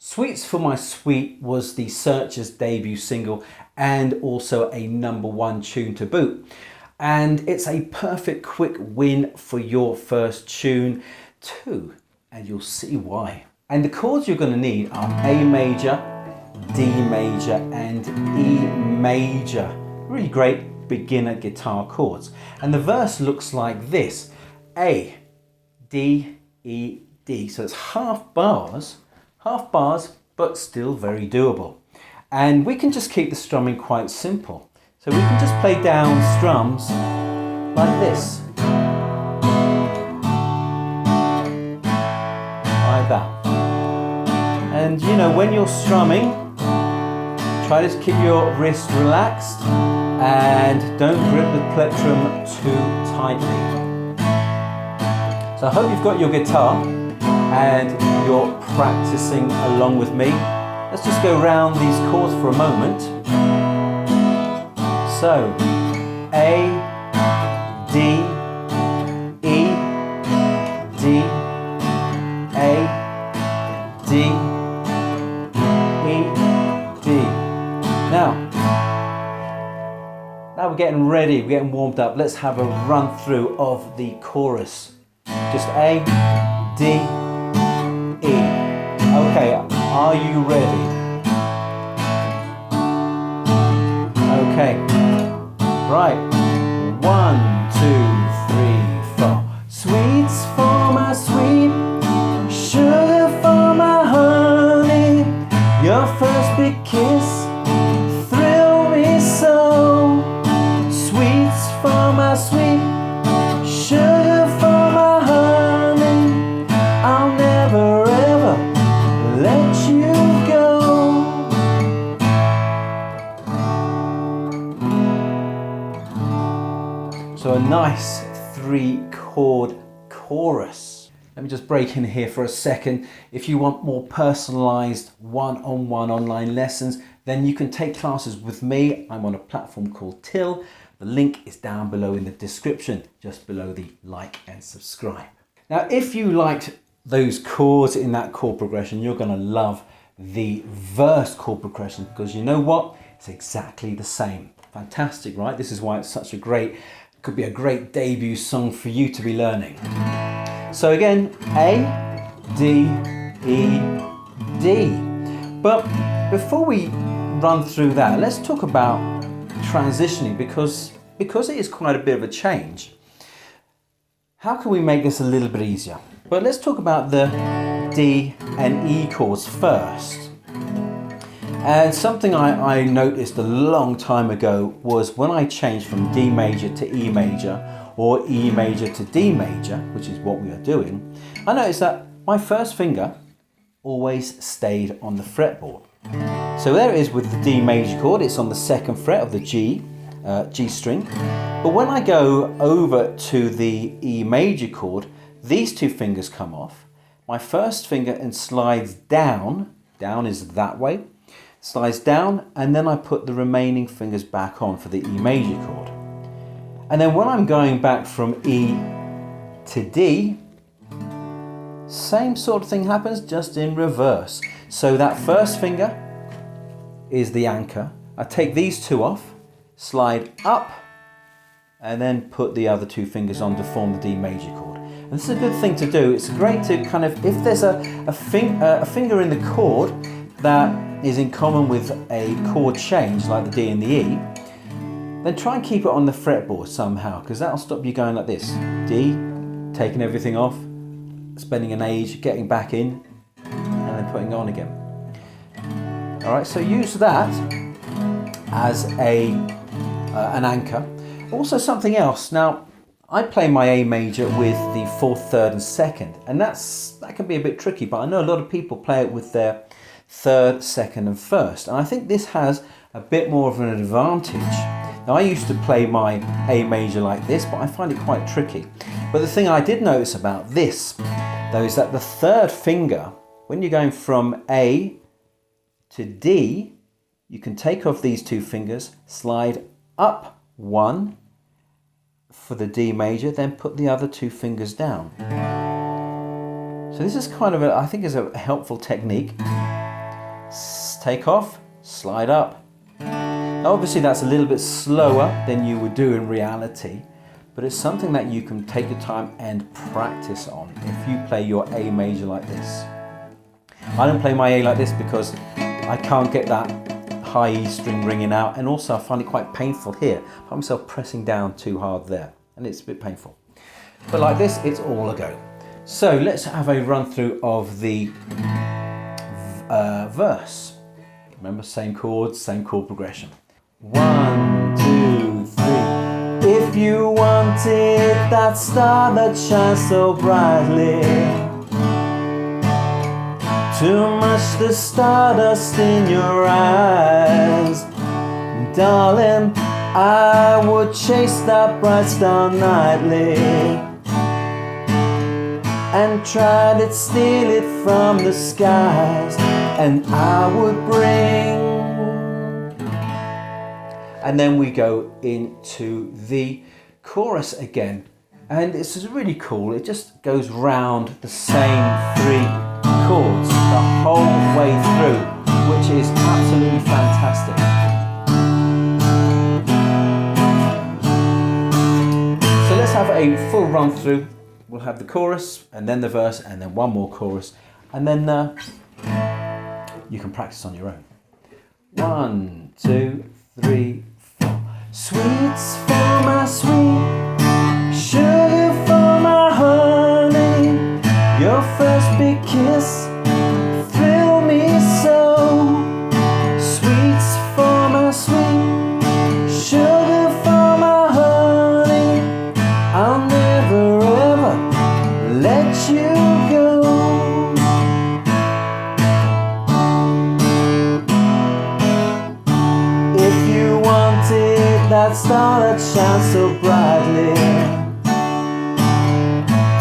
Sweets for My Sweet was the Searchers' debut single and also a #1 tune to boot. And it's a perfect quick win for your first tune too, and you'll see why. And the chords you're going to need are A major, D major and E major. Really great beginner guitar chords. And the verse looks like this: A, D, E, D. So it's half bars, but still very doable. And we can just keep the strumming quite simple. So we can just play down strums like this. Like that. And you know, when you're strumming, try to keep your wrist relaxed and don't grip the plectrum too tightly. So I hope you've got your guitar and you're practicing along with me. Let's just go round these chords for a moment. So, A, D, E, D, A, D, E, D. Now we're getting ready, we're getting warmed up. Let's have a run through of the chorus. Just A, D, E. Okay, are you ready? Okay, right. 1, 2, 3, 4. Sweets for my sweet, sugar for my honey. Your first big kiss thrilled me so. Sweets for my sweet, sugar for my honey. I'll never ever let you go. So a nice 3-chord chorus. Let me just break in here for a second. If you want more personalized one-on-one online lessons, then you can take classes with me. I'm on a platform called Till. The link is down below in the description, just below the like and subscribe. Now, if you liked those chords in that chord progression, you're going to love the verse chord progression, because you know what? It's exactly the same. Fantastic, right? This is why it's such a great, could be a great debut song for you to be learning. So again, A, D, E, D. But before we run through that, let's talk about transitioning, because it is quite a bit of a change. How can we make this a little bit easier? But let's talk about the D and E chords first. And something I noticed a long time ago was when I changed from D major to E major, or E major to D major, which is what we are doing, I noticed that my first finger always stayed on the fretboard. So there it is with the D major chord, it's on the 2nd fret of the G string. But when I go over to the E major chord, these 2 fingers come off. My first finger and slides down is that way, slides down, and then I put the remaining fingers back on for the E major chord. And then when I'm going back from E to D, same sort of thing happens, just in reverse. So that first finger is the anchor. I take these 2 off, slide up, and then put the other 2 fingers on to form the D major chord. And this is a good thing to do. It's great to kind of, if there's a finger in the chord that is in common with a chord change like the D and the E, then try and keep it on the fretboard somehow, because that'll stop you going like this. D, taking everything off, spending an age getting back in, and then putting it on again. All right, so use that as an anchor. Also something else. Now, I play my A major with the 4th, 3rd and 2nd, and that can be a bit tricky, but I know a lot of people play it with their 3rd, 2nd and 1st, and I think this has a bit more of an advantage. Now, I used to play my A major like this, but I find it quite tricky. But the thing I did notice about this, though, is that the 3rd finger, when you're going from A to D, you can take off these 2 fingers, slide up 1 for the D major, then put the other 2 fingers down. So this is kind of I think is a helpful technique. take off, slide up. Now obviously that's a little bit slower than you would do in reality, but it's something that you can take your time and practice on if you play your A major like this. I don't play my A like this because I can't get that high E string ringing out, and also I find it quite painful here. I find myself pressing down too hard there, and it's a bit painful. But like this, it's all a go. So let's have a run through of the verse. Remember, same chords, same chord progression. 1, 2, 3. If you wanted that star that shines so brightly, too much the stardust in your eyes, darling, I would chase that bright star nightly and try to steal it from the skies, and I would bring. And then we go into the chorus again, and this is really cool. It just goes round the same 3 chords the whole way through, which is absolutely fantastic. So let's have a full run through. We'll have the chorus and then the verse and then one more chorus, and then you can practice on your own. 1, 2, 3, 4. Sweets for my sweet, sugar for my honey, your first big kiss thrill me so. Sweets for my sweet, sugar for my honey, I'll never ever let you go. If you wanted that star that shines so brightly,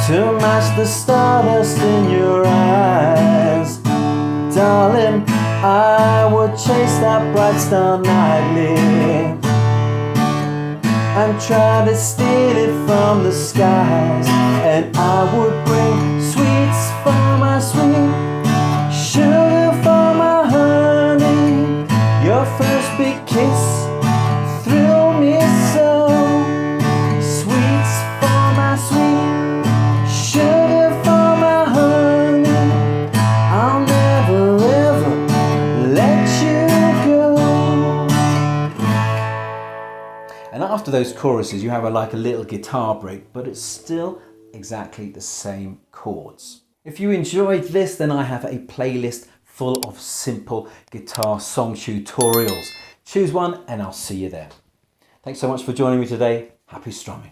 to match the stardust in your eyes, darling, I would chase that bright star nightly and try to steal it from the skies, and I would bring sweets for my sweet, sugar for my honey, your first big kiss thrill me so. Sweets for my sweet, sugar for my honey, I'll never ever let you go. And after those choruses you have like a little guitar break, but it's still exactly the same chords. If you enjoyed this, then I have a playlist full of simple guitar song tutorials. Choose one and I'll see you there. Thanks so much for joining me today. Happy strumming.